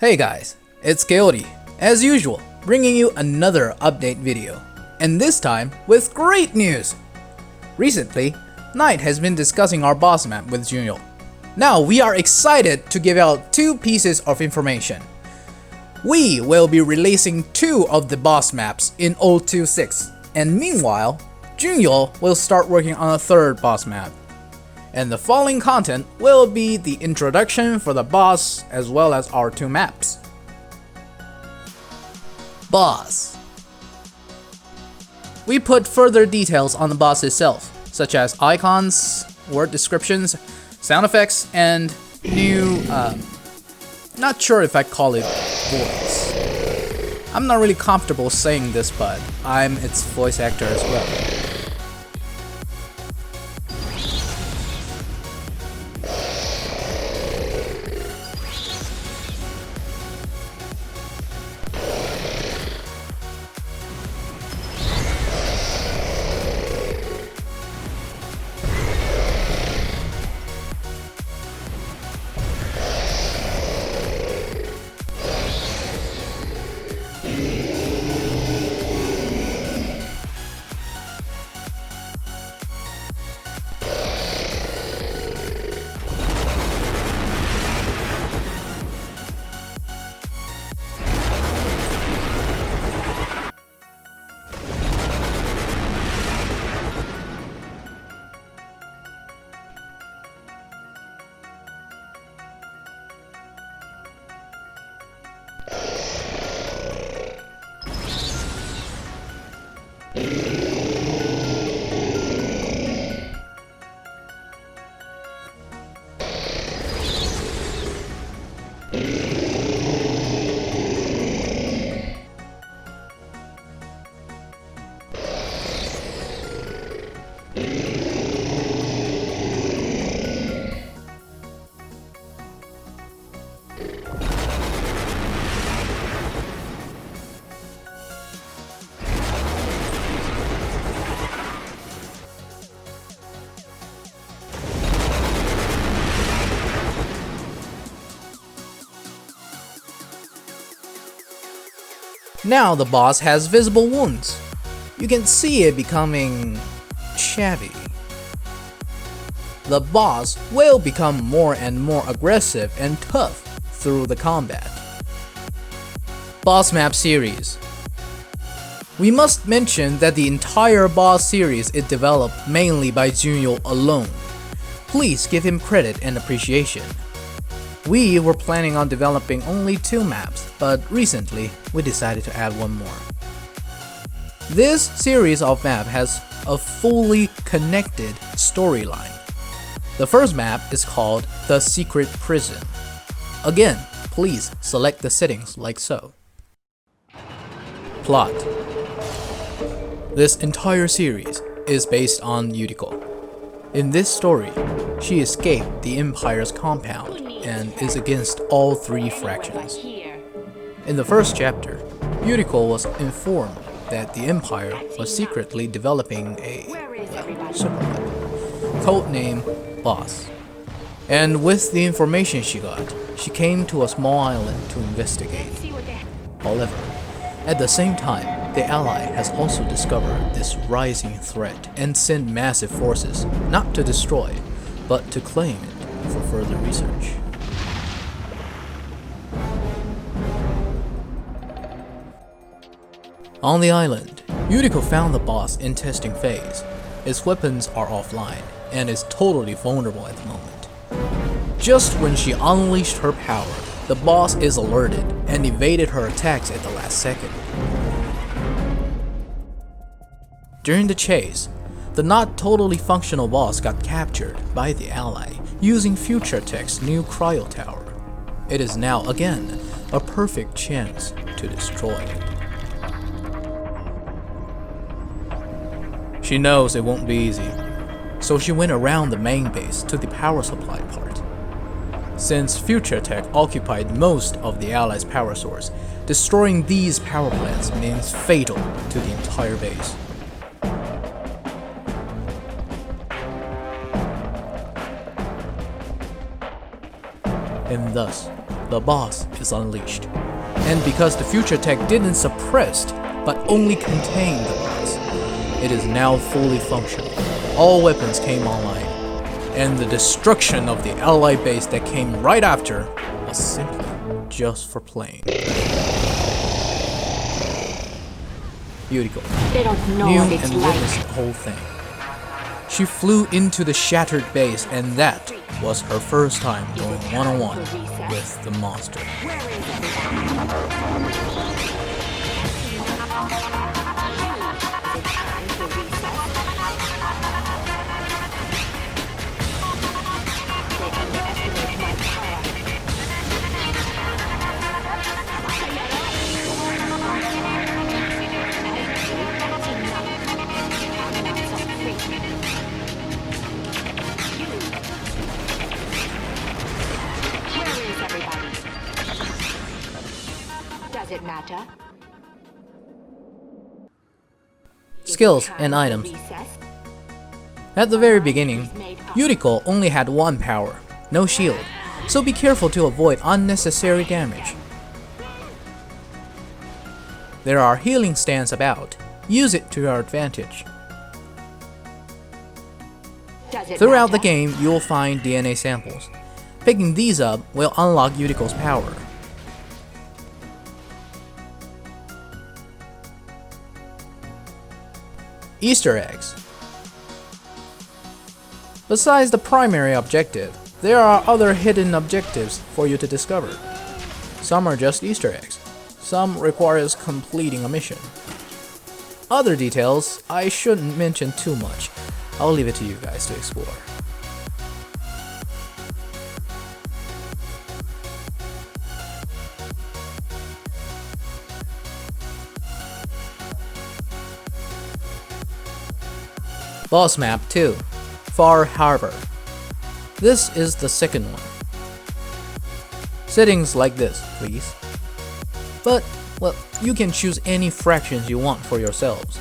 Hey guys, it's Coyote, as usual, bringing you another update video, and this time with great news! Recently, Knight has been discussing our boss map with Junior. Now we are excited to give out two pieces of information. We will be releasing two of the boss maps in 026, and meanwhile, Junior will start working on a third boss map. And the following content will be the introduction for the boss as well as our two maps. Boss. We put further details on the boss itself, such as icons, word descriptions, sound effects, and new, not sure if I call it voice. I'm not really comfortable saying this, but I'm its voice actor as well. Now the boss has visible wounds. You can see it becoming shabby. The boss will become more and more aggressive and tough through the combat. Boss Map Series. We must mention that the entire boss series is developed mainly by Junior alone. Please give him credit and appreciation. We were planning on developing only two maps, but recently we decided to add one more. This series of map has a fully connected storyline. The first map is called The Secret Prison. Again, please select the settings like so. Plot. This entire series is based on Yuriko. In this story, she escaped the Empire's compound and is against all three factions. In the first chapter, Yuriko was informed that the Empire was secretly developing a superweapon, codenamed Boss. And with the information she got, she came to a small island to investigate. However, at the same time, the Ally has also discovered this rising threat and sent massive forces, not to destroy, but to claim it for further research. On the island, Yuriko found the boss in testing phase. Its weapons are offline and is totally vulnerable at the moment. Just when she unleashed her power, the boss is alerted and evaded her attacks at the last second. During the chase, the not totally functional boss got captured by the Ally using Future Tech's new cryo tower. It is now again a perfect chance to destroy it. She knows it won't be easy, so she went around the main base to the power supply part. Since Future Tech occupied most of the Allies' power source, destroying these power plants means fatal to the entire base. And thus, the boss is unleashed. And because the future tech didn't suppress, but only contained the boss, it is now fully functional. All weapons came online, and the destruction of the ally base that came right after was simply just for playing. Yuriko knew and witnessed the whole thing. She flew into the shattered base, and that was her first time going one-on-one with the monster. Does it matter? Skills and items. At the very beginning, Yuriko only had one power, no shield, so be careful to avoid unnecessary damage. There are healing stands about, use it to your advantage. Throughout the game, you'll find DNA samples. Picking these up will unlock Yuriko's power. Easter eggs. Besides the primary objective, there are other hidden objectives for you to discover. Some are just Easter eggs. Some requires completing a mission. Other details I shouldn't mention too much. I'll leave it to you guys to explore. Boss Map 2, Far Harbor. This is the second one. Settings like this, please. But, well, you can choose any fractions you want for yourselves.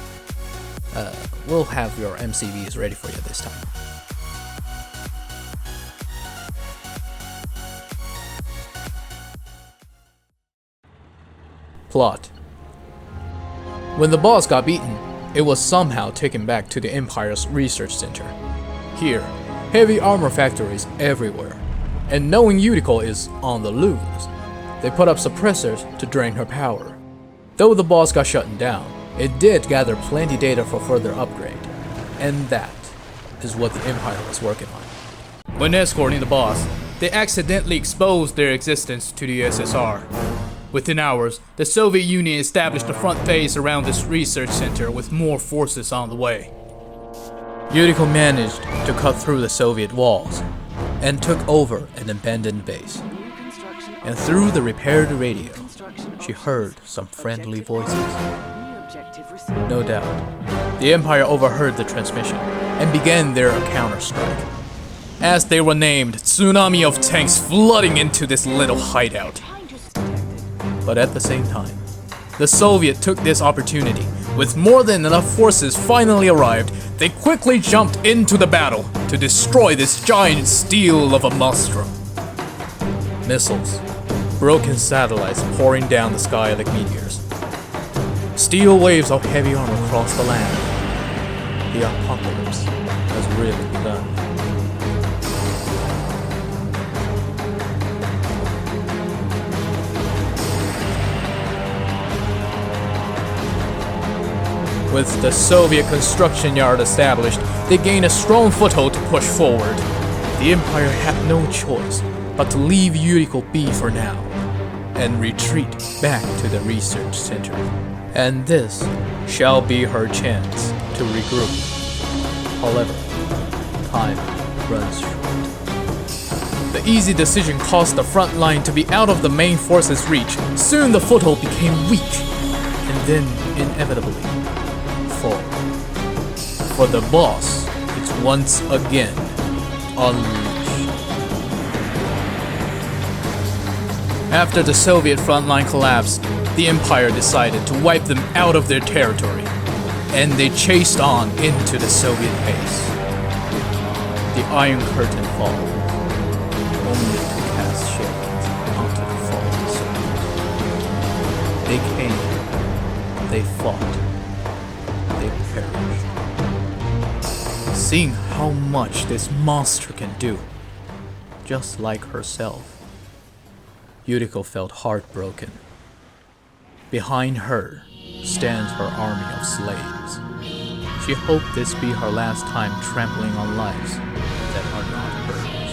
We'll have your MCVs ready for you this time. Plot. When the boss got beaten, it was somehow taken back to the Empire's research center. Here, heavy armor factories everywhere, and knowing Yuriko is on the loose, they put up suppressors to drain her power. Though the boss got shut down, it did gather plenty data for further upgrade, and that is what the Empire was working on. When escorting the boss, they accidentally exposed their existence to the USSR. Within hours, the Soviet Union established a front face around this research center with more forces on the way. Yuriko managed to cut through the Soviet walls and took over an abandoned base. And through the repaired radio, she heard some friendly voices. No doubt, the Empire overheard the transmission and began their counter-strike. As they were named, tsunami of tanks flooding into this little hideout. But at the same time, the Soviet took this opportunity. With more than enough forces finally arrived, they quickly jumped into the battle to destroy this giant steel of a monstrum. Missiles, broken satellites pouring down the sky like meteors. Steel waves of heavy armor crossed the land. The apocalypse has really begun. With the Soviet construction yard established, they gained a strong foothold to push forward. The Empire had no choice but to leave Yuriko be for now, and retreat back to the research center. And this shall be her chance to regroup. However, time runs short. The easy decision caused the front line to be out of the main force's reach. Soon the foothold became weak, and then inevitably fall. For the boss, it's once again unleashed. After the Soviet front line collapsed, the Empire decided to wipe them out of their territory, and they chased on into the Soviet base. The Iron Curtain followed, only to cast shades onto the They came, they fought, they perished. Seeing how much this monster can do, just like herself, Yuriko felt heartbroken. Behind her stands her army of slaves. She hoped this be her last time trampling on lives that are not hers.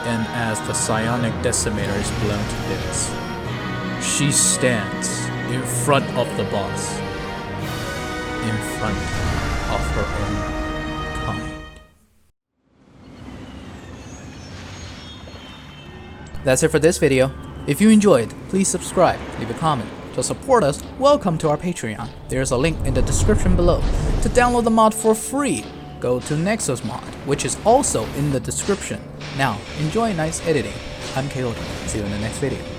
And as the psionic decimator is blown to bits, she stands in front of the boss, in front of her own kind. That's it for this video. If you enjoyed, please subscribe, leave a comment. To support us, welcome to our Patreon. There's a link in the description below. To download the mod for free, go to Nexus mod, which is also in the description. Now, enjoy nice editing. I'm Kyoto. See you in the next video.